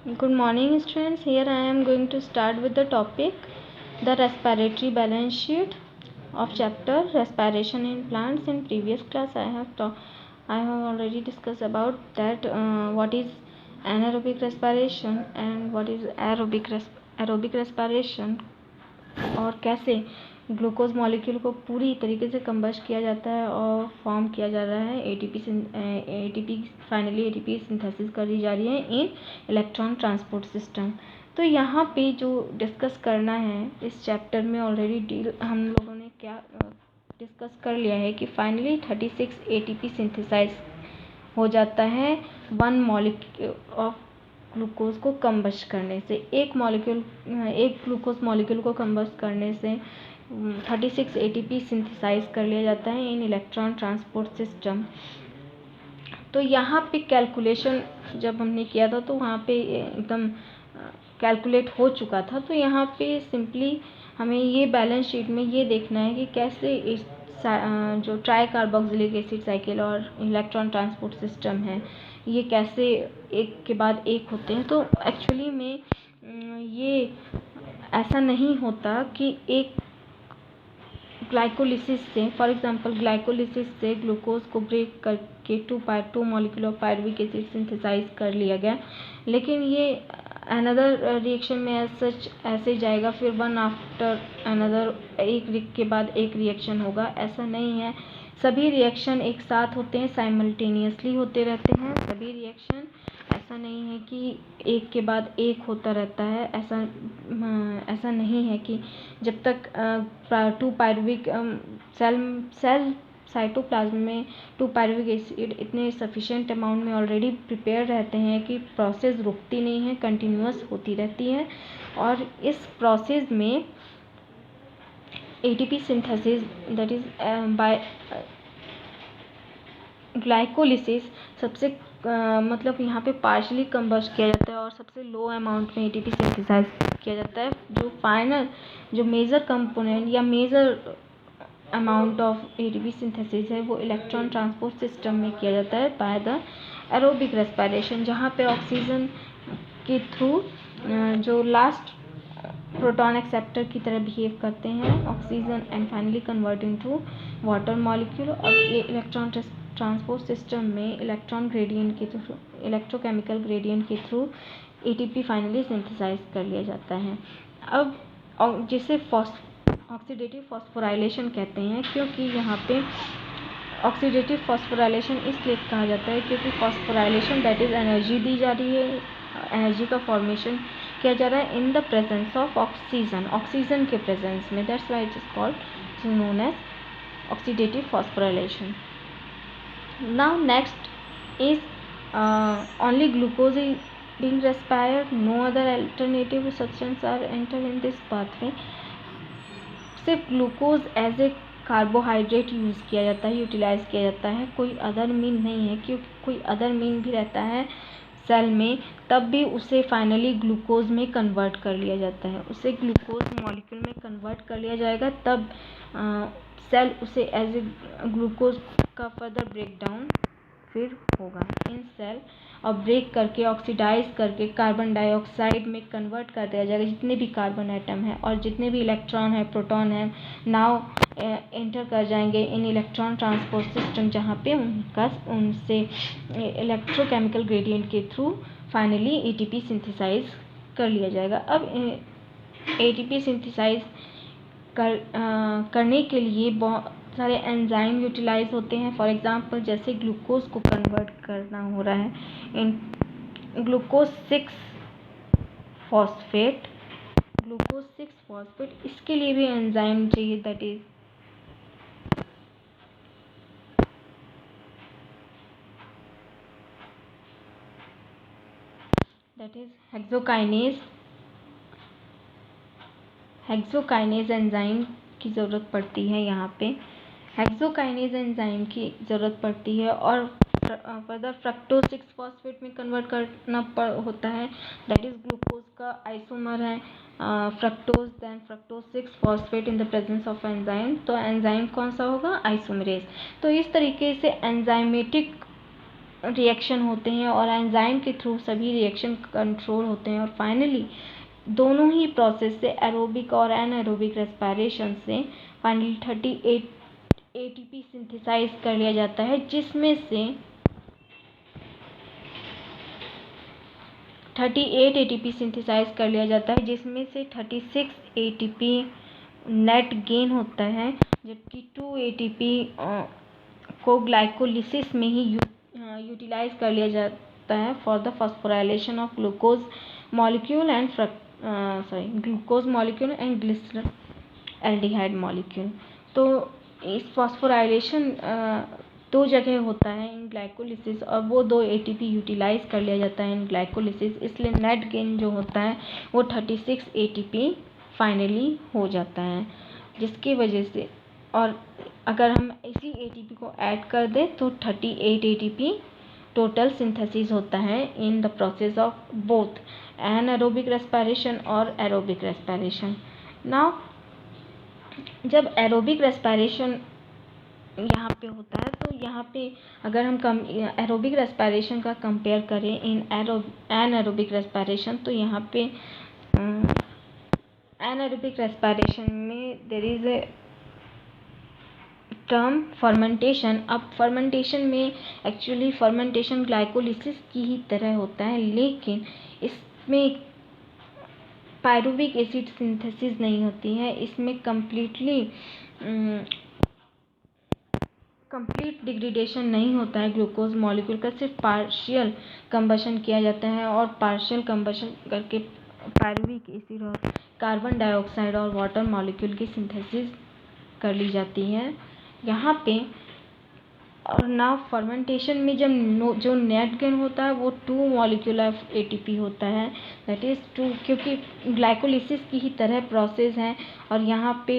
Good morning, students. Here I am going to start with the topic the respiratory balance sheet of chapter respiration in plants. In previous class I have already discussed about that what is anaerobic respiration and what is aerobic respiration और कैसे glucose molecule को पूरी तरीके से combust किया जाता है और फॉर्म किया जा रहा है एटीपी फाइनली एटीपी सिंथेसिस करी जा रही है इन इलेक्ट्रॉन ट्रांसपोर्ट सिस्टम। तो यहाँ पे जो डिस्कस करना है इस चैप्टर में ऑलरेडी हम लोगों ने क्या डिस्कस कर लिया है कि फाइनली 36 एटीपी सिंथेसाइज हो जाता है वन मॉलिक्यूल ऑफ ग्लूकोज को कंबस्ट करने से। एक ग्लूकोज मॉलिक्यूल को कंबस्ट करने से 36 एटीपी सिंथेसाइज कर लिया जाता है इन इलेक्ट्रॉन ट्रांसपोर्ट सिस्टम। तो यहाँ पे कैलकुलेशन जब हमने किया था तो वहाँ पे एकदम कैलकुलेट हो चुका था। तो यहाँ पे सिंपली हमें ये बैलेंस शीट में ये देखना है कि कैसे इस जो ट्राई कार्बोक्सिलिक एसिड साइकिल और इलेक्ट्रॉन ट्रांसपोर्ट सिस्टम है ये कैसे एक के बाद एक होते हैं। तो एक्चुअली में ये ऐसा नहीं होता कि एक ग्लाइकोलिसिस से फॉर एग्जांपल ग्लाइकोलिसिस से ग्लूकोज को ब्रेक करके 2 molecule of pyruvic acid synthesize कर लिया गया, लेकिन ये अनदर रिएक्शन में सच ऐसे जाएगा फिर वन आफ्टर अनदर एक के बाद एक रिएक्शन होगा, ऐसा नहीं है। सभी रिएक्शन एक साथ होते हैं, साइमल्टेनियसली होते रहते हैं सभी रिएक्शन। ऐसा नहीं है कि एक के बाद एक होता रहता है, ऐसा नहीं है कि जब तक 2 पायरुविक सेल साइटोप्लाज्म में 2 पायरुविक एसिड इतने सफिशिएंट अमाउंट में ऑलरेडी प्रिपेयर रहते हैं कि प्रोसेस रुकती नहीं है, कंटिन्यूअस होती रहती है। और इस प्रोसेस में ATP synthesis that is by glycolysis सबसे मतलब यहाँ पे पार्शली कंबस्ट किया जाता है और सबसे लो अमाउंट में एटीपी सिंथेसाइज किया जाता है। जो फाइनल जो मेजर कंपोनेंट या major amount of ATP synthesis है वो इलेक्ट्रॉन ट्रांसपोर्ट सिस्टम में किया जाता है बाय द एरोबिक रेस्पिरेशन, जहाँ पे ऑक्सीजन के थ्रू जो लास्ट प्रोटॉन एक्सेप्टर की तरह बिहेव करते हैं oxygen and finally converting to water molecule. और ये इलेक्ट्रॉन ट्रांसपोर्ट सिस्टम में इलेक्ट्रॉन ग्रेडियंट के थ्रू इलेक्ट्रोकेमिकल ग्रेडियंट के थ्रू एटीपी फाइनली सिंथेसाइज कर लिया जाता है। अब जिसे ऑक्सीडेटिव फॉस्फोराइलेशन कहते हैं, क्योंकि यहाँ पे ऑक्सीडेटिव फॉस्फोराइलेशन इसलिए कहा जाता है क्योंकि फॉस्फोराइलेशन दैट इज एनर्जी दी जा रही है, एनर्जी का फॉर्मेशन किया जा रहा है in the presence of oxygen के प्रेजेंस में, that's why it is called known as oxidative phosphorylation. Now next is only glucose is being respired, no other alternative substance are entered in this pathway। सिर्फ glucose as a carbohydrate use किया जाता है, utilise किया जाता है, कोई other mean नहीं है। क्योंकि कोई अदर मीन भी रहता है सेल में तब भी उसे फाइनली ग्लूकोज में कन्वर्ट कर लिया जाता है, उसे ग्लूकोज मॉलिक्यूल में कन्वर्ट कर लिया जाएगा तब सेल उसे एज ए ग्लूकोज का फर्दर ब्रेकडाउन फिर होगा इन सेल और ब्रेक करके ऑक्सीडाइज करके कार्बन डाइऑक्साइड में कन्वर्ट कर दिया जाएगा। जितने भी कार्बन एटम है और जितने भी इलेक्ट्रॉन है प्रोटॉन है नाउ एंटर कर जाएंगे इन इलेक्ट्रॉन ट्रांसपोर्ट सिस्टम, जहाँ पे उनसे इलेक्ट्रोकेमिकल ग्रेडियंट के थ्रू फाइनली एटीपी सिंथेसाइज कर लिया जाएगा। अब एटीपी सिंथेसाइज करने के लिए बहुत सारे एंजाइम यूटिलाइज होते हैं। फॉर एग्जांपल जैसे ग्लूकोज को कन्वर्ट करना हो रहा है इन ग्लूकोज 6 फॉस्फेट इसके लिए भी एंजाइम चाहिए दैट इज हेक्सोकाइनेज एंजाइम की ज़रूरत पड़ती है। यहाँ पे हेक्सोकाइनेज एंजाइम की ज़रूरत पड़ती है और फर्दर फ्रक्टोज 6 फॉस्फेट में कन्वर्ट करना होता है, दैट इज ग्लूकोज का आइसोमर है fructose, then fructose 6 phosphate in the presence of enzyme. तो एंजाइम कौन सा होगा? आइसोमरेज। तो इस तरीके से एंजाइमेटिक रिएक्शन होते हैं और एंजाइम के थ्रू सभी रिएक्शन कंट्रोल होते हैं। और फाइनली दोनों ही प्रोसेस से, एरोबिक और एनारोबिक रेस्पिरेशन से, फाइनली 38 एटीपी सिंथेसाइज कर लिया जाता है, जिसमें से 38 एटीपी सिंथेसाइज कर लिया जाता है, जिसमें से 36 एटीपी नेट गेन होता है, जबकि 2 एटीपी को ग्लाइकोलिसिस में ही यूटिलाइज कर लिया जाता है for the phosphorylation of glucose molecule and glucose molecule and glyceraldehyde molecule. तो इस फॉस्फोराइलेशन 2 जगह होता है इन ग्लाइकोलिसिस, और वो 2 एटीपी यूटिलाइज कर लिया जाता है इन ग्लाइकोलिसिस, इसलिए नेट गेन जो होता है वो 36 एटीपी फाइनली हो जाता है, जिसकी वजह से, और अगर हम इसी एटीपी को ऐड कर दें तो 38 एटीपी टोटल सिंथेसिस होता है in the process of both anaerobic respiration और एरोबिक रेस्पिरेशन। नाउ जब एरोबिक रेस्पिरेशन यहाँ पे होता है, तो यहाँ पे अगर हम एरोबिक रेस्पिरेशन का कंपेयर करें इन एनारोबिक रेस्पिरेशन, तो यहाँ पे एनारोबिक रेस्पिरेशन में there is a term fermentation. अब फर्मेंटेशन में एक्चुअली फर्मेंटेशन ग्लाइकोलिसिस की ही तरह होता है, लेकिन इसमें पायरुविक एसिड सिंथेसिस नहीं होती है। इसमें कंप्लीट डिग्रेडेशन नहीं होता है ग्लूकोज मॉलिक्यूल का, सिर्फ पार्शियल कंबशन किया जाता है, और पार्शियल कंबशन करके पायरुविक एसिड और कार्बन डाइऑक्साइड और वाटर मॉलिक्यूल की सिंथेसिस कर ली जाती है यहाँ पे। और नाउ फर्मेंटेशन में जब जो नेट गेन होता है वो 2 मॉलिक्यूल ऑफ एटीपी होता है, दैट इज़ 2, क्योंकि ग्लाइकोलिसिस की ही तरह प्रोसेस है। और यहाँ पे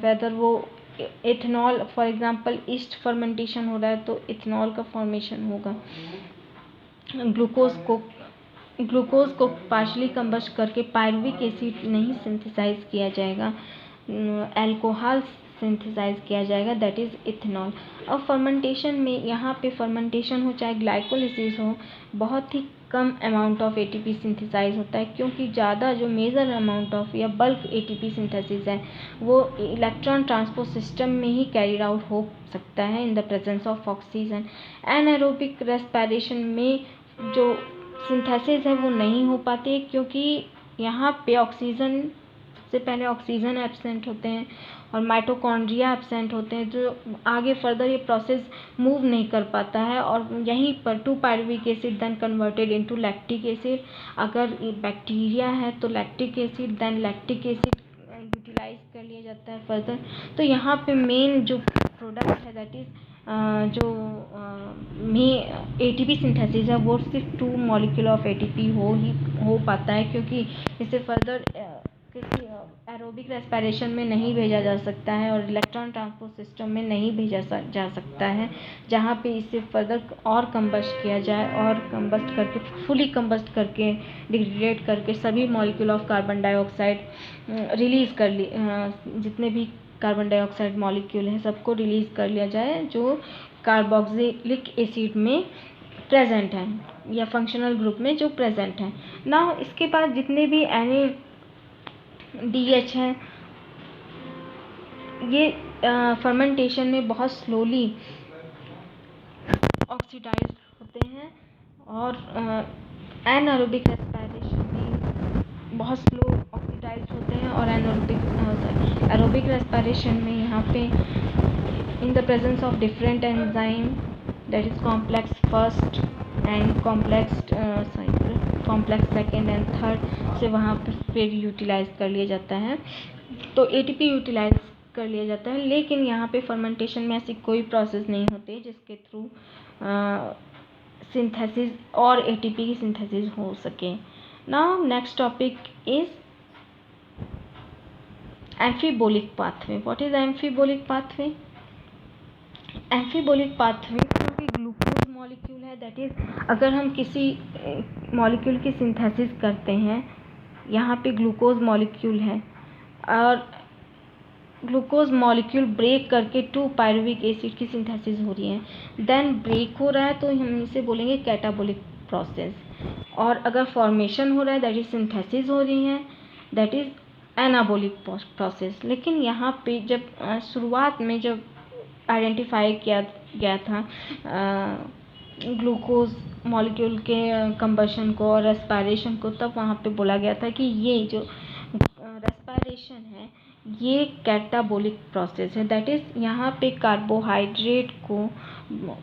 वेदर वो ethanol, for example east fermentation हो रहा है तो इथेनॉल का फॉर्मेशन होगा, ग्लूकोज को पार्शली कंबस्ट करके पायरुविक एसिड नहीं सिंथेसाइज किया जाएगा, अल्कोहल सिंथेसाइज किया जाएगा, दैट इज़ इथेनॉल। अब फर्मेंटेशन में, यहाँ पे फर्मेंटेशन हो चाहे ग्लाइकोलिसिस हो, बहुत ही कम अमाउंट ऑफ एटीपी सिंथेसाइज होता है, क्योंकि ज़्यादा जो मेजर अमाउंट ऑफ या बल्क एटीपी सिंथेसिस है वो इलेक्ट्रॉन ट्रांसपोर्ट सिस्टम में ही कैरिड आउट हो सकता है in the presence of oxygen. Anaerobic respiration में जो सिंथेसिस है वो नहीं हो पाती है, क्योंकि यहाँ पे ऑक्सीजन से पहले ऑक्सीजन एब्सेंट होते हैं और माइटोकॉन्ड्रिया एब्सेंट होते हैं, जो आगे फर्दर ये प्रोसेस मूव नहीं कर पाता है, और यहीं पर 2 pyruvic acid then converted into lactic acid. अगर बैक्टीरिया है तो lactic acid then lactic acid utilize कर लिया जाता है फर्दर। तो यहाँ पे मेन जो प्रोडक्ट है दैट इज़ जो में एटीपी सिंथेसिस है वो सिर्फ 2 मॉलिक्यूल ऑफ एटीपी हो पाता है, क्योंकि इसे फर्दर किसी एरोबिक रेस्पिरेशन में नहीं भेजा जा सकता है और इलेक्ट्रॉन ट्रांसपोर्ट सिस्टम में नहीं भेजा जा सकता है, जहाँ पे इसे फर्दर और कंबस्ट किया जाए, और कंबस्ट करके फुली कंबस्ट करके डिग्रेड करके सभी molecule of carbon dioxide release कर ली, जितने भी कार्बन डाइऑक्साइड मॉलिक्यूल हैं सबको रिलीज़ कर लिया जाए जो कार्बोक्सिलिक एसिड में प्रेजेंट हैं या फंक्शनल ग्रुप में जो प्रेजेंट हैं। ना इसके बाद जितने भी NADH हैं ये फर्मेंटेशन में बहुत स्लोली ऑक्सीडाइज होते हैं, और एनारोबिक रेस्पिरेशन में बहुत स्लो ऑक्सीडाइज होते हैं, और एरोबिक रेस्पिरेशन में यहाँ पे इन the presence of different enzyme that is complex first and complex second and third से वहाँ पर फिर यूटिलाइज कर लिया जाता है, तो एटीपी यूटिलाइज कर लिया जाता है। लेकिन यहाँ पे फर्मेंटेशन में ऐसी कोई प्रोसेस नहीं होती जिसके थ्रू सिंथेसिस और एटीपी की सिंथेसिस हो सके। Now next topic is एम्फीबोलिक pathway. What is एम्फीबोलिक pathway? एम्फीबोलिक pathway क्योंकि ग्लूकोज मॉलिक्यूल है, दैट इज अगर हम किसी मॉलिक्यूल की सिंथेसिस करते हैं, यहाँ पे ग्लूकोज मॉलिक्यूल है और ग्लूकोज मॉलिक्यूल ब्रेक करके 2 पायरुविक एसिड की सिंथेसिस हो रही है, देन ब्रेक हो रहा है तो हम इसे बोलेंगे कैटाबोलिक प्रोसेस। और अगर फॉर्मेशन हो रहा है दैट इज सिंथेसिस हो रही है दैट इज एनाबोलिक प्रोसेस। लेकिन यहाँ पे जब शुरुआत में जब आइडेंटिफाई किया गया था ग्लूकोज मॉलिक्यूल के कंबशन को और रेस्पायरेशन को, तब वहाँ पे बोला गया था कि ये जो रेस्पायरेशन है ये कैटाबोलिक प्रोसेस है। दैट इज़ यहाँ पे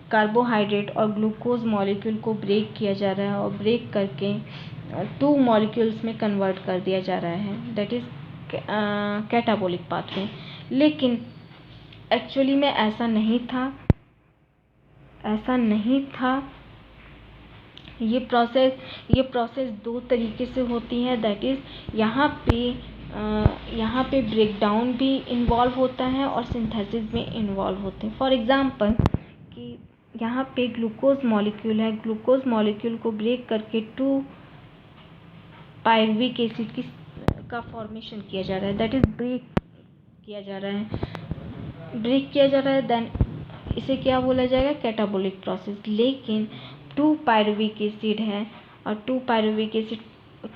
कार्बोहाइड्रेट और ग्लूकोज मॉलिक्यूल को ब्रेक किया जा रहा है और ब्रेक करके 2 मॉलिक्यूल्स में कन्वर्ट कर दिया जा रहा है, दैट इज़ कैटाबोलिक पाथवे। लेकिन एक्चुअली में ऐसा नहीं था। ये प्रोसेस 2 तरीके से होती है, दैट इज़ यहाँ पे ब्रेक डाउन भी इन्वॉल्व होता है और सिंथेसिस में इन्वॉल्व होते हैं। फॉर एग्जांपल कि यहाँ पे ग्लूकोज मॉलिक्यूल है, ग्लूकोज मॉलिक्यूल को ब्रेक करके 2 पायरुविक एसिड का फॉर्मेशन किया जा रहा है, दैट इज़ ब्रेक किया जा रहा है, देन इसे क्या बोला जाएगा, कैटाबोलिक प्रोसेस। लेकिन 2 पायरुविक एसिड है और 2 पायरुविक एसिड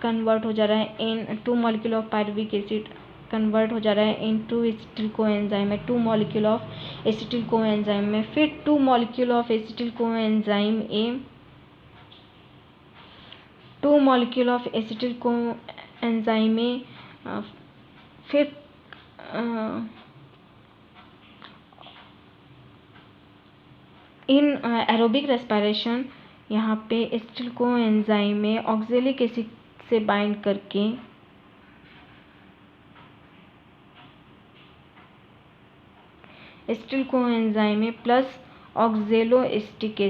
कन्वर्ट हो जा रहा है इन 2 molecule of pyruvic acid convert हो जा रहा है इन 2 एसिटिल कोएंजाइम में, 2 मॉलिक्यूल ऑफ एसिटिल कोएंजाइम में, फिर 2 molecule of acetyl coenzyme A, 2 molecule of acetyl coenzyme में, फिर इन एरोबिक रेस्पिरेशन यहाँ पे एसिटिल कोएंजाइम में ऑक्जेलिक एसिड से बाइंड करके एसिटिल कोएंजाइम में प्लस ऑक्जेलोएसिटिक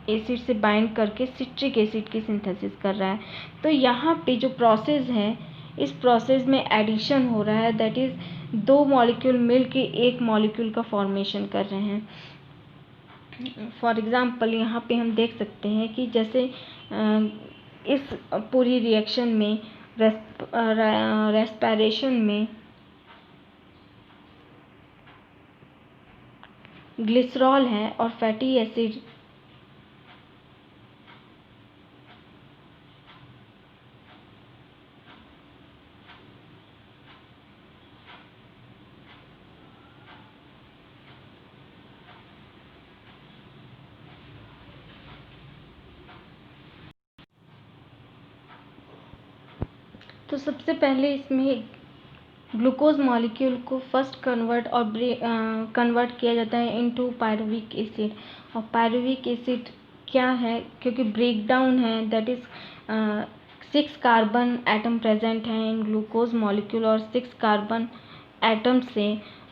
एसिड से बाइंड करके सिट्रिक एसिड की सिंथेसिस कर रहा है। तो यहाँ पे जो प्रोसेस है, इस प्रोसेस में एडिशन हो रहा है, दैट इज़ 2 मॉलिक्यूल मिलके 1 मॉलिक्यूल का फॉर्मेशन कर रहे हैं। फॉर एग्ज़ाम्पल यहाँ पे हम देख सकते हैं कि जैसे इस पूरी रिएक्शन में रेस्पिरेशन में ग्लिसरॉल है और फैटी एसिड तो सबसे पहले इसमें ग्लूकोज मॉलिक्यूल को फर्स्ट कन्वर्ट किया जाता है इनटू पायरुविक एसिड। और पायरुविक एसिड क्या है, क्योंकि ब्रेक डाउन है, that is 6 carbon atom present हैं इन ग्लूकोज मॉलिक्यूल और 6 कार्बन एटम से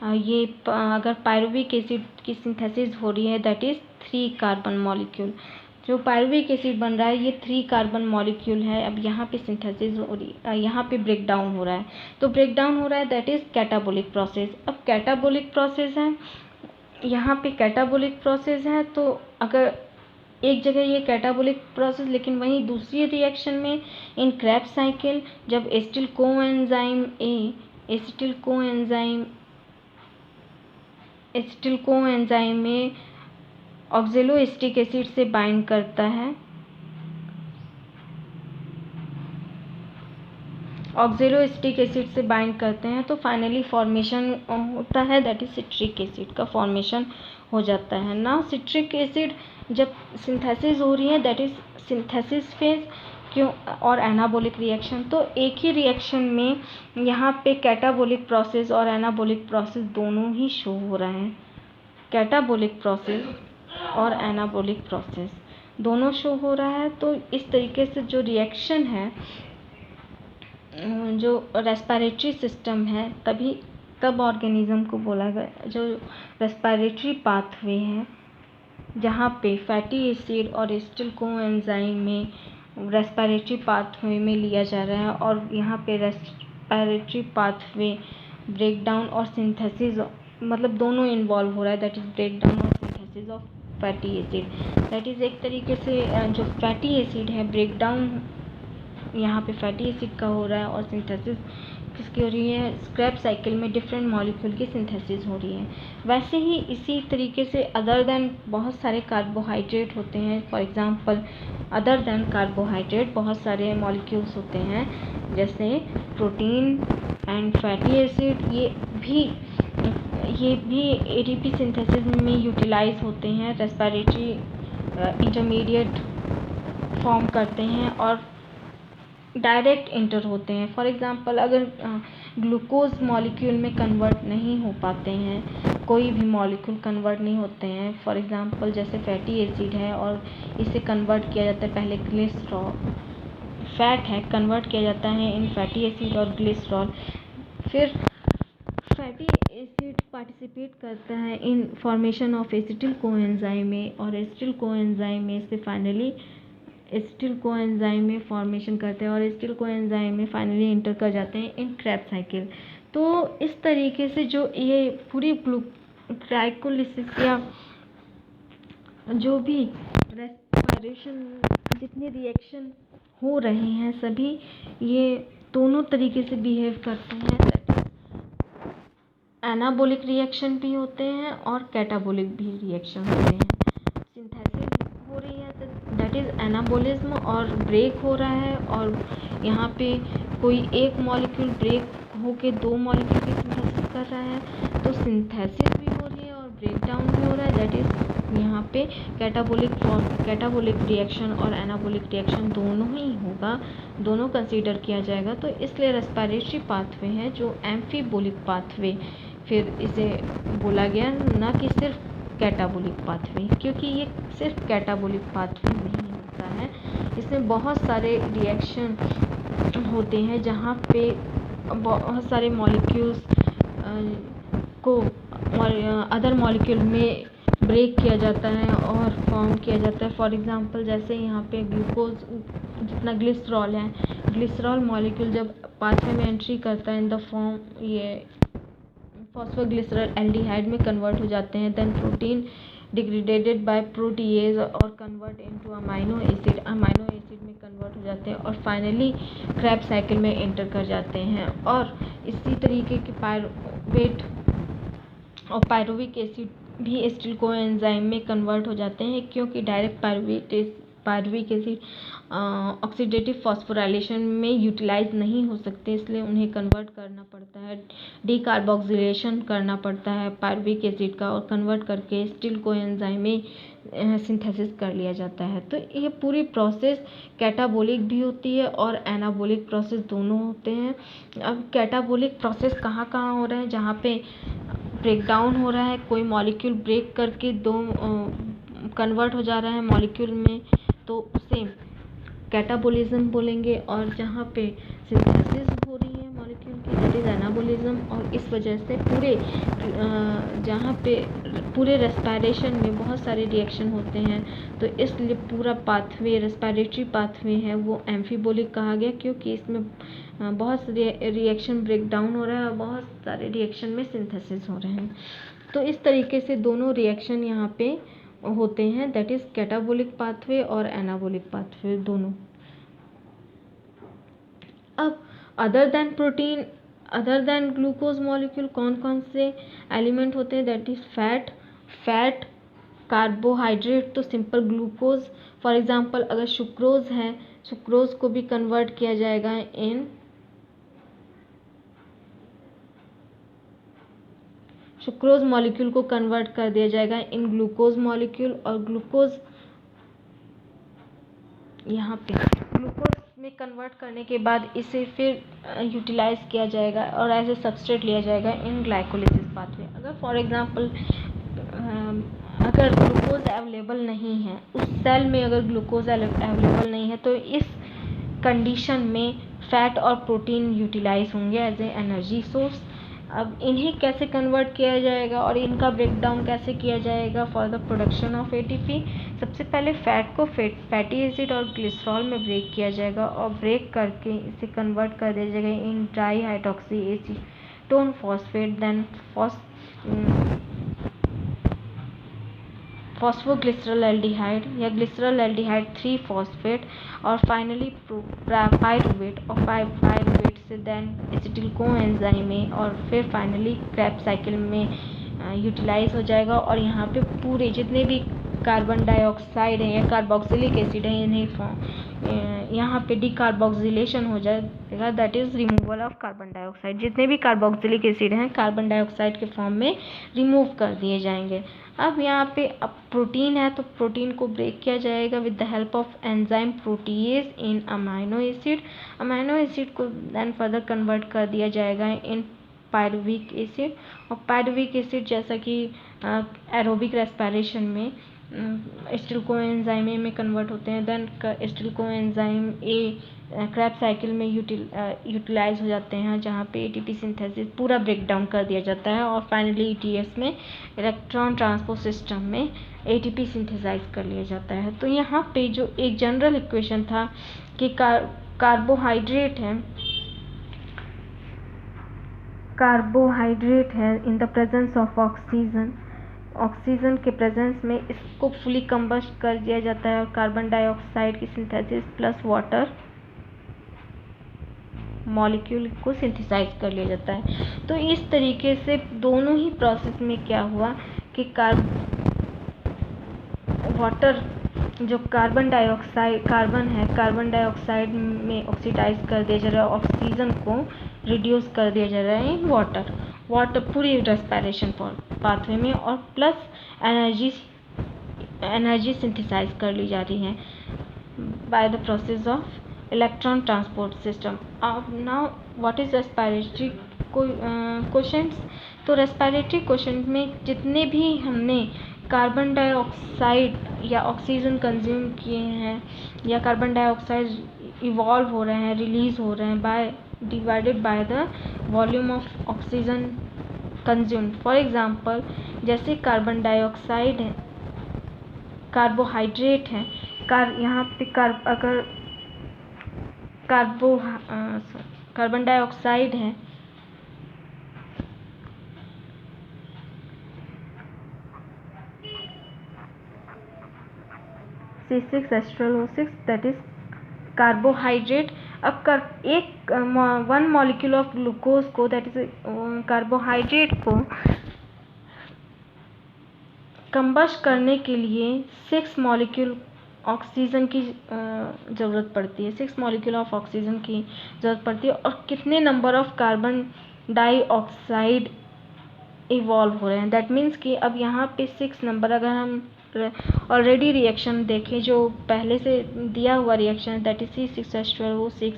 ये अगर पायरुविक एसिड की सिंथेसिस हो रही है दैट इज़ 3 कार्बन मॉलिक्यूल। जो पायरुविक एसिड बन रहा है ये 3 कार्बन मॉलिक्यूल है। अब यहाँ पे सिंथेसिस हो रही है, यहाँ पे ब्रेक डाउन हो रहा है, तो ब्रेक डाउन हो रहा है दैट इज़ कैटाबोलिक प्रोसेस। अब कैटाबोलिक प्रोसेस है, यहाँ पे कैटाबोलिक प्रोसेस है, तो अगर एक जगह ये कैटाबोलिक प्रोसेस, लेकिन वहीं दूसरी रिएक्शन में इन क्रेब्स साइकिल जब एसिटिल कोएंजाइम में ऑक्जेलोएसिटिक एसिड से बाइंड करता है, ऑक्जेलोएसिटिक एसिड से बाइंड करते हैं, तो फाइनली फॉर्मेशन होता है दैट इज सिट्रिक एसिड का फॉर्मेशन हो जाता है ना। सिट्रिक एसिड जब सिंथेसिस हो रही है दैट इज सिंथेसिस फेज क्यों और एनाबोलिक रिएक्शन, तो एक ही रिएक्शन में यहाँ पे कैटाबोलिक प्रोसेस और एनाबोलिक प्रोसेस दोनों ही शो हो रहे हैं। कैटाबोलिक प्रोसेस और एनाबोलिक प्रोसेस दोनों शो हो रहा है। तो इस तरीके से जो रिएक्शन है, जो रेस्पिरेटरी सिस्टम है, तब ऑर्गेनिज्म को बोला गया, जो रेस्पिरेटरी पाथवे है जहाँ पे फैटी एसिड और एसिटिल कोएंजाइम में रेस्पिरेटरी पाथवे में लिया जा रहा है, और यहाँ पे रेस्पिरेटरी पाथवे ब्रेकडाउन और सिंथेसिस मतलब दोनों इन्वॉल्व हो रहा है, दैट इज़ ब्रेकडाउन और synthesis of fatty acid. That is एक तरीके से जो फैटी एसिड है ब्रेकडाउन यहाँ पे फैटी एसिड का हो रहा है और सिंथेसिस किसकी हो रही है, स्क्रैप साइकिल में डिफरेंट मॉलिक्यूल की सिंथेसिस हो रही है। वैसे ही इसी तरीके से अदर देन बहुत सारे कार्बोहाइड्रेट होते हैं। For example other than carbohydrate बहुत सारे मॉलिक्यूल्स होते हैं, जैसे प्रोटीन एंड फैटी एसिड। ये भी एटीपी सिंथेसिस में यूटिलाइज होते हैं, रेस्पिरेटरी इंटरमीडिएट फॉर्म करते हैं और डायरेक्ट इंटर होते हैं। फॉर एग्जांपल अगर ग्लूकोज मॉलिक्यूल में कन्वर्ट नहीं हो पाते हैं, कोई भी मॉलिक्यूल कन्वर्ट नहीं होते हैं, फॉर एग्जांपल जैसे फैटी एसिड है और इसे कन्वर्ट किया जाता है, पहले ग्लिसरॉल फैट है, कन्वर्ट किया जाता है इन फैटी एसिड और ग्लिसरॉल, फिर फैटी एसिड पार्टिसिपेट करता है in formation of acetyl coenzyme में और एसिटिल कोएंजाइम में से फाइनली एसिटिल कोएंजाइम में फॉर्मेशन करते हैं और एसिटिल कोएंजाइम में फाइनली इंटर कर जाते हैं इन क्रेब साइकिल। तो इस तरीके से जो ये पूरी ग्लाइकोलिसिस या जो भी रेस्पिरेशन जितने रिएक्शन हो रहे हैं सभी ये दोनों तरीके से बिहेव करते हैं। एनाबोलिक रिएक्शन भी होते हैं और कैटाबोलिक भी रिएक्शन होते हैं। सिंथेसिस हो रही है दैट इज़ एनाबोलिज्म और ब्रेक हो रहा है और यहाँ पे कोई एक मॉलिक्यूल ब्रेक होके दो मॉलिक्यूल की सिंथेसिस कर रहा है, तो सिंथेसिस भी हो रही है और ब्रेक डाउन भी हो रहा है। दैट इज़ यहाँ पे कैटाबोलिक रिएक्शन और एनाबोलिक रिएक्शन दोनों ही होगा, दोनों कंसीडर किया जाएगा। तो इसलिए रेस्पिरेटरी पाथवे है जो एम्फीबोलिक पाथवे फिर इसे बोला गया, ना कि सिर्फ कैटाबोलिक पाथवे, क्योंकि ये सिर्फ कैटाबोलिक पाथवे नहीं होता है, इसमें बहुत सारे रिएक्शन होते हैं जहाँ पे बहुत सारे मॉलिक्यूल्स को अदर मॉलिक्यूल में ब्रेक किया जाता है और फॉर्म किया जाता है। फॉर एग्जांपल जैसे यहाँ पे ग्लूकोज जितना ग्लिसरॉल है, ग्लिसरॉल मॉलिक्यूल जब पाथवे में एंट्री करता है इन द फॉर्म ये फॉस्फोग्लिसरॉल एल्डिहाइड में कन्वर्ट हो जाते हैं, then protein degraded by protease और कन्वर्ट इनटू अमाइनो एसिड में कन्वर्ट हो जाते हैं और फाइनली क्रेब साइकिल में एंटर कर जाते हैं। और इसी तरीके के पायरुवेट और पायरुविक एसिड भी एसिटिल कोएंजाइम में कन्वर्ट हो जाते हैं, क्योंकि direct pyruvic acid oxidative phosphorylation में यूटिलाइज नहीं हो सकते, इसलिए उन्हें कन्वर्ट करना पड़ता है, डीकार्बोक्सिलेशन करना पड़ता है पायरुविक एसिड का और कन्वर्ट करके एसिटिल कोएंजाइम में सिंथेसिस कर लिया जाता है। तो ये पूरी प्रोसेस कैटाबोलिक भी होती है और एनाबोलिक प्रोसेस दोनों होते हैं। अब कैटाबोलिक प्रोसेस कहाँ कहाँ हो रहा है, जहाँ पे ब्रेक डाउन हो रहा है, कोई मॉलिक्यूल ब्रेक करके दो कन्वर्ट हो जा रहा है मॉलिक्यूल में, तो उसे कैटाबोलिज्म बोलेंगे, और जहाँ पे सिंथेसिस हो रही है मॉलिक्यूल की दैट इज़ एनाबोलिज्म। और इस वजह से जहाँ पे पूरे रेस्पिरेशन में बहुत सारे रिएक्शन होते हैं, तो इसलिए पूरा पाथवे रेस्पिरेटरी पाथवे है वो एम्फीबोलिक कहा गया, क्योंकि इसमें बहुत सारे रिएक्शन ब्रेक डाउन हो रहा है और बहुत सारे रिएक्शन में सिंथेसिस हो रहे हैं। तो इस तरीके से दोनों रिएक्शन यहाँ पे होते हैं, दैट इज़ कैटाबोलिक पाथवे और एनाबोलिक पाथवे दोनों। अब other than protein, other than glucose molecule कौन कौन से एलिमेंट होते हैं, दैट इज़ फैट, कार्बोहाइड्रेट तो सिंपल ग्लूकोज, फॉर एग्जांपल अगर सुक्रोज है, सुक्रोज को भी कन्वर्ट किया जाएगा इन सुक्रोज मॉलिक्यूल को कन्वर्ट कर दिया जाएगा इन ग्लूकोज मॉलिक्यूल, और ग्लूकोज यहाँ पे ग्लूकोज में कन्वर्ट करने के बाद इसे फिर यूटिलाइज किया जाएगा और एज ए सबस्ट्रेट लिया जाएगा इन ग्लाइकोलिसिस पाथवे। अगर फॉर एग्जांपल अगर ग्लूकोज अवेलेबल नहीं है उस सेल में, अगर ग्लूकोज अवेलेबल नहीं है, तो इस कंडीशन में फैट और प्रोटीन यूटिलाइज होंगे एज ए एनर्जी सोर्स। अब इन्हें कैसे कन्वर्ट किया जाएगा और इनका ब्रेकडाउन कैसे किया जाएगा for the production of ATP. सबसे पहले फैट को फैटी एसिड और ग्लिसरॉल में ब्रेक किया जाएगा और ब्रेक करके इसे कन्वर्ट कर दिया जाएगा in tri hydroxy acetone phosphate, then phosphoglycerol या ग्लिसरल एल्डिहाइड 3 फॉस्फेट और फाइनली पायरुवेट और पायरुवेट से देन एसिटिल कोएंजाइम में और फिर फाइनली क्रेब्स साइकिल में यूटिलाइज हो जाएगा। और यहाँ पे पूरे जितने भी कार्बन डाइऑक्साइड है या कार्बोक्सिलिक एसिड है इन्हें यहाँ पे डिकार्बोक्सिलेशन हो जाएगा, that is removal of carbon dioxide. जितने भी कार्बोक्सिलिक एसिड हैं कार्बन डाइऑक्साइड के फॉर्म में रिमूव कर दिए जाएंगे। अब यहाँ पे अब प्रोटीन है तो प्रोटीन को ब्रेक किया जाएगा with the help of enzyme protease in amino acid. Amino acid को देन फर्दर कन्वर्ट कर दिया जाएगा इन पायरुविक एसिड। और पायरुविक एसिड जैसा कि एरोबिक रेस्पिरेशन में एसिटिल कोएंजाइम में कन्वर्ट होते हैं, then acetyl coenzyme A Krebs cycle में यूटिलाइज हो जाते हैं जहाँ पे एटीपी सिंथेसिस पूरा ब्रेक डाउन कर दिया जाता है और फाइनली ईटीएस में इलेक्ट्रॉन ट्रांसपोर्ट सिस्टम में एटीपी सिंथेसाइज कर लिया जाता है। तो यहाँ पे जो एक जनरल इक्वेशन था कि कार्बोहाइड्रेट है in the presence of oxygen के प्रेजेंस में इसको फुली कंबस्ट कर दिया जाता है और कार्बन डाइऑक्साइड की सिंथेसिस प्लस वाटर मॉलिक्यूल को सिंथेसाइज कर लिया जाता है। तो इस तरीके से दोनों ही प्रोसेस में क्या हुआ कि वाटर जो कार्बन डाइऑक्साइड में ऑक्सीडाइज कर दिया जा रहा है, ऑक्सीजन को रिड्यूस कर दिया जा रहा है इन वाटर पूरी रेस्पिरेशन पाथवे में, और प्लस एनर्जी सिंथेसाइज कर ली जा रही है by the process of electron transport system. अब now what is respiratory questions. तो रेस्पिरेटरी क्वेश्चन में जितने भी हमने कार्बन डाइऑक्साइड या ऑक्सीजन कंज्यूम किए हैं या कार्बन डाइऑक्साइड इवॉल्व हो रहे हैं, रिलीज हो रहे हैं divided by the volume of oxygen consumed. For example जैसे कार्बन डाइऑक्साइड है, कार्बोहाइड्रेट है, यहाँ पे अगर कार्बन डाइऑक्साइड है C6H12O6 दैट इज कार्बोहाइड्रेट। अब वन मॉलिक्यूल ऑफ ग्लूकोज को दैट इज कार्बोहाइड्रेट को कंबस्ट करने के लिए 6 मॉलिक्यूल ऑक्सीजन की ज़रूरत पड़ती है, 6 मॉलिक्यूल ऑफ ऑक्सीजन की ज़रूरत पड़ती है। और कितने number of carbon dioxide evolve हो रहे हैं, दैट मीन्स कि अब यहाँ पे 6 नंबर, अगर हम ऑलरेडी रिएक्शन देखें जो पहले से दिया हुआ रिएक्शन दैट इज C6H12O6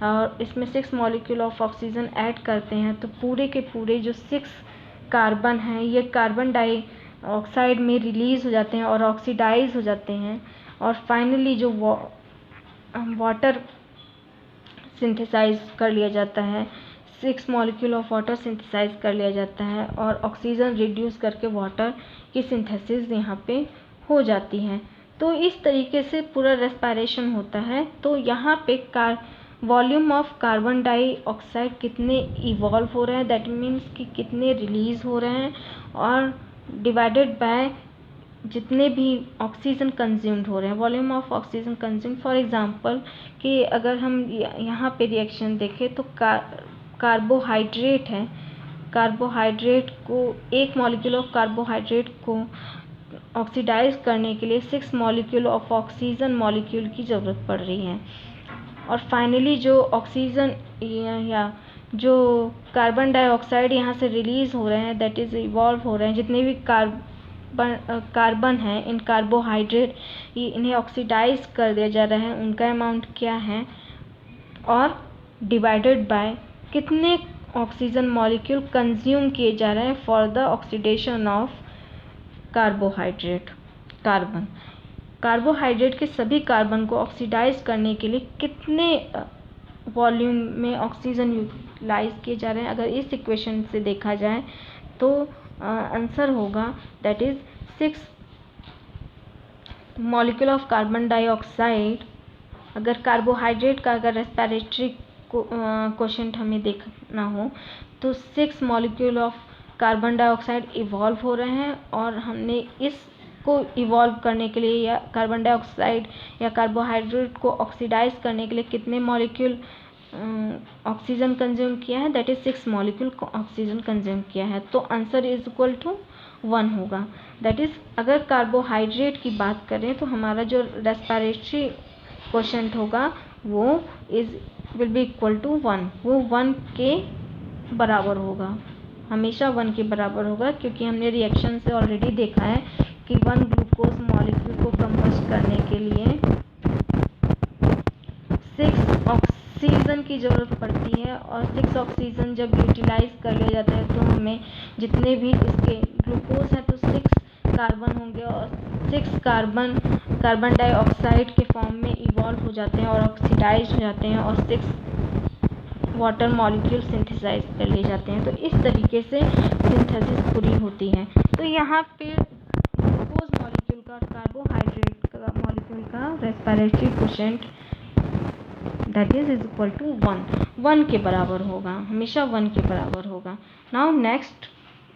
और इसमें 6 मॉलिक्यूल ऑफ ऑक्सीजन ऐड करते हैं तो पूरे के पूरे जो 6 कार्बन हैं ये कार्बन डाइऑक्साइड में रिलीज हो जाते हैं और ऑक्सीडाइज हो जाते हैं और फाइनली जो वाटर सिंथेसाइज कर लिया जाता है, 6 मॉलिक्यूल ऑफ वाटर सिंथेसाइज कर लिया जाता है और ऑक्सीजन रिड्यूस करके वाटर की सिंथेसिस यहाँ पे हो जाती है। तो इस तरीके से पूरा रेस्पिरेशन होता है। तो यहाँ पे वॉल्यूम ऑफ कार्बन डाइऑक्साइड कितने इवॉल्व हो रहे हैं, दैट मीन्स कि कितने रिलीज हो रहे हैं, और डिवाइडेड बाय जितने भी ऑक्सीजन कंज्यूम्ड हो रहे हैं, volume of oxygen consumed. For example कि अगर हम यहाँ पे रिएक्शन देखें तो कार्बोहाइड्रेट है, कार्बोहाइड्रेट को 1 मॉलिक्यूल ऑफ कार्बोहाइड्रेट को ऑक्सीडाइज करने के लिए 6 मॉलिक्यूल ऑफ ऑक्सीजन मॉलिक्यूल की ज़रूरत पड़ रही है। और फाइनली जो ऑक्सीजन या जो कार्बन डाइऑक्साइड यहाँ से रिलीज हो रहे हैं दैट इज़ इवॉल्व हो रहे हैं, जितने भी कार्बन है इन कार्बोहाइड्रेट इन्हें ऑक्सीडाइज कर दिया जा रहा है, उनका अमाउंट क्या है और डिवाइडेड बाय कितने ऑक्सीजन मॉलिक्यूल कंज्यूम किए जा रहे हैं for the oxidation of carbohydrate के सभी कार्बन को ऑक्सीडाइज करने के लिए कितने वॉल्यूम में ऑक्सीजन यूटिलाइज किए जा रहे हैं। अगर इस इक्वेशन से देखा जाए तो आंसर होगा that is 6 molecule of carbon dioxide. अगर कार्बोहाइड्रेट का अगर रेस्पिरेटरी क्वेश्चन हमें देखना हो तो 6 molecule of carbon dioxide evolve हो रहे हैं और हमने इस को इवॉल्व करने के लिए या कार्बन डाइऑक्साइड या कार्बोहाइड्रेट को ऑक्सीडाइज करने के लिए कितने मॉलिक्यूल ऑक्सीजन कंज्यूम किया है, that is 6 molecule oxygen consume किया है। तो आंसर इज इक्वल टू 1 होगा। दैट इज अगर कार्बोहाइड्रेट की बात करें तो हमारा जो रेस्पिरेटरी क्वोशेंट होगा वो विल बी इक्वल टू 1, वो 1 के बराबर होगा, हमेशा 1 के बराबर होगा, क्योंकि हमने रिएक्शन से ऑलरेडी देखा है कि 1 ग्लूकोज मॉलिक्यूल को कंबस्ट करने के लिए 6 ऑक्सीजन की ज़रूरत पड़ती है, और 6 ऑक्सीजन जब यूटिलाइज कर लिया जाता है तो हमें जितने भी इसके ग्लूकोज हैं तो 6 कार्बन होंगे, और 6 कार्बन डाइऑक्साइड के फॉर्म में इवॉल्व हो जाते हैं और ऑक्सीडाइज हो जाते हैं, और 6 वाटर मॉलिक्यूल सिंथेसाइज कर लिए जाते हैं। तो इस तरीके से सिंथेसिस पूरी होती है। तो यहाँ पे ग्लूकोज मॉलिक्यूल का, कार्बोहाइड्रेट का मॉलिक्यूल का respiratory quotient that is equal to 1 के बराबर होगा, हमेशा 1 के बराबर होगा। नाउ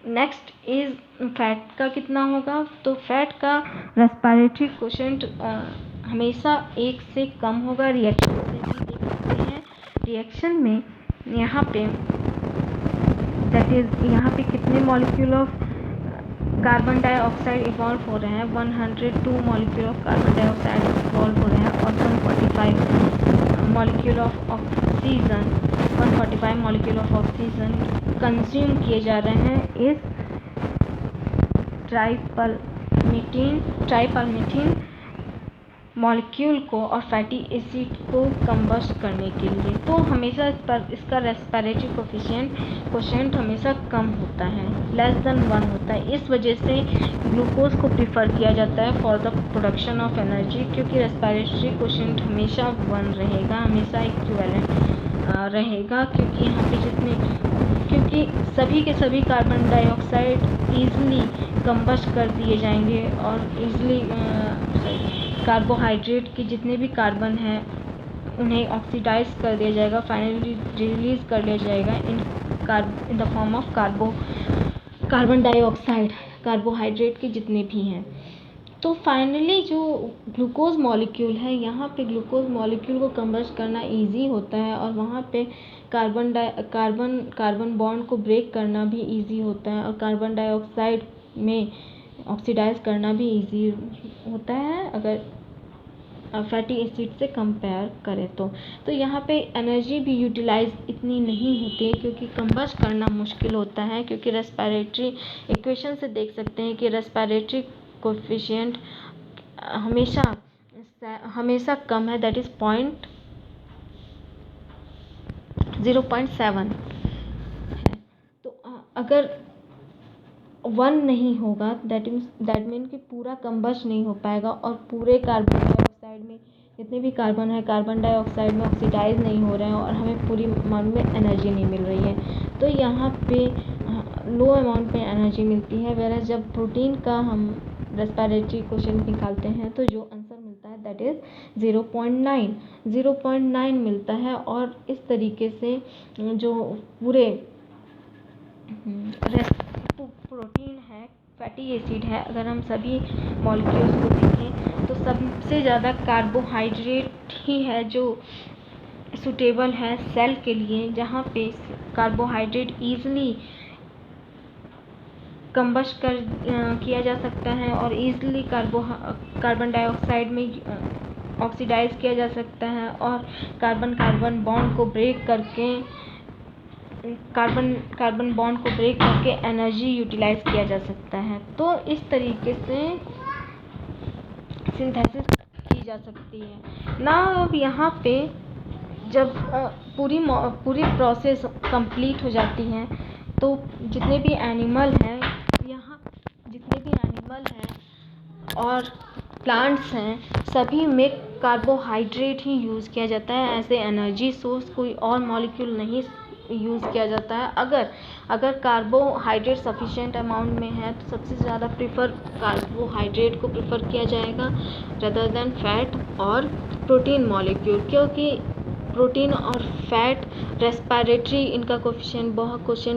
नेक्स्ट इज फैट का कितना होगा। तो फैट का रेस्पिरेटरी क्वोशेंट हमेशा 1 से कम होगा। रिएक्शन से भी देख सकते हैं, रिएक्शन में यहाँ पे दैट इज यहाँ पे कितने molecule of carbon dioxide evolve हो रहे हैं, 102 molecule of carbon dioxide evolve हो रहे हैं, और 145 molecule of oxygen 145 molecule of oxygen consume किए जा रहे हैं इस ट्राइपरमीथेन मॉलिक्यूल को और फैटी एसिड को कंबस्ट करने के लिए। तो हमेशा इसका रेस्पिरेटरी कोफिशिएंट हमेशा कम होता है, लेस देन 1 होता है। इस वजह से ग्लूकोज को प्रीफर किया जाता है for the production of energy, क्योंकि रेस्पिरेटरी कोफिशिएंट हमेशा 1 रहेगा, हमेशा इक्विवेलेंट रहेगा, क्योंकि यहाँ पे क्योंकि सभी के सभी कार्बन डाइऑक्साइड ईजिली कंबस्ट कर दिए जाएंगे, और ईजिली कार्बोहाइड्रेट के जितने भी कार्बन हैं उन्हें ऑक्सीडाइज कर दिया जाएगा, फाइनली रिलीज कर लिया जाएगा in the form of carbon dioxide, carbohydrate के जितने भी हैं। तो फाइनली जो ग्लूकोज मॉलिक्यूल है, यहाँ पे ग्लूकोज मॉलिक्यूल को कंबस्ट करना इजी होता है, और वहाँ पे कार्बन बॉन्ड को ब्रेक करना भी इजी होता है, और कार्बन डाइऑक्साइड में ऑक्सीडाइज करना भी इजी होता है अगर फैटी एसिड से कंपेयर करें तो यहाँ पे एनर्जी भी यूटिलाइज इतनी नहीं होती है, क्योंकि कंबस्ट करना मुश्किल होता है, क्योंकि रेस्पिरेटरी इक्वेशन से देख सकते हैं कि रेस्पिरेटरी कोफिशिएंट हमेशा कम है, दैट इज 0.7 है। तो अगर 1 नहीं होगा दैट मीन कि पूरा कंबस्ट नहीं हो पाएगा, और पूरे कार्बन डाइऑक्साइड में जितने भी कार्बन है कार्बन डाइऑक्साइड में ऑक्सीडाइज नहीं हो रहे हैं, और हमें पूरी अमाउंट में एनर्जी नहीं मिल रही है। तो यहाँ पे लो अमाउंट में एनर्जी मिलती है, वेरस जब प्रोटीन का हम रेस्पिरेटरी क्वोशेंट निकालते हैं तो जो आंसर मिलता है दैट इज 0.9 मिलता है। और इस तरीके से जो पूरे प्रोटीन है, फैटी एसिड है, अगर हम सभी मॉलिक्यूल्स को देखें तो सबसे ज़्यादा कार्बोहाइड्रेट ही है जो सूटेबल है सेल के लिए, जहाँ पे कार्बोहाइड्रेट ईजिली कंबस्ट किया जा सकता है, और ईजिली कार्बन डाइऑक्साइड में ऑक्सीडाइज किया जा सकता है, और कार्बन बॉन्ड को ब्रेक करके एनर्जी यूटिलाइज किया जा सकता है। तो इस तरीके से सिंथेसिस की जा सकती है ना। अब यहाँ पे जब पूरी प्रोसेस कंप्लीट हो जाती है तो जितने भी एनिमल हैं और प्लांट्स हैं, सभी में कार्बोहाइड्रेट ही यूज़ किया जाता है एज ए एनर्जी सोर्स। कोई और मॉलिक्यूल नहीं यूज़ किया जाता है। अगर कार्बोहाइड्रेट सफिशिएंट अमाउंट में है तो सबसे ज़्यादा कार्बोहाइड्रेट को प्रेफर किया जाएगा रदर देन फैट और प्रोटीन मॉलिक्यूल, क्योंकि प्रोटीन और फैट रेस्पिरेटरी इनका कोफिशिएंट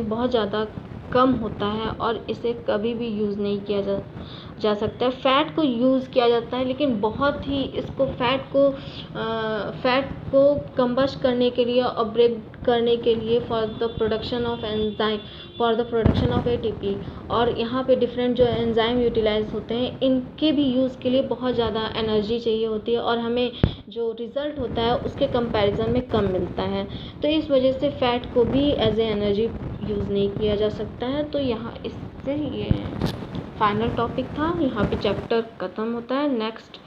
बहुत ज़्यादा कम होता है, और इसे कभी भी यूज़ नहीं किया जा सकता है। फैट को यूज़ किया जाता है, लेकिन बहुत ही इसको फैट को कंबस्ट करने के लिए और ब्रेक करने के लिए for the production of enzyme, for the production of ATP. और यहाँ पे डिफरेंट जो एंजाइम यूटिलाइज होते हैं, इनके भी यूज़ के लिए बहुत ज़्यादा एनर्जी चाहिए होती है और हमें जो रिज़ल्ट होता है उसके कंपैरिजन में कम मिलता है। तो इस वजह से फ़ैट को भी एज ए एनर्जी यूज़ नहीं किया जा सकता है। तो यहाँ इससे ये फाइनल टॉपिक था। यहाँ पे चैप्टर ख़त्म होता है। Next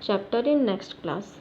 chapter in next class.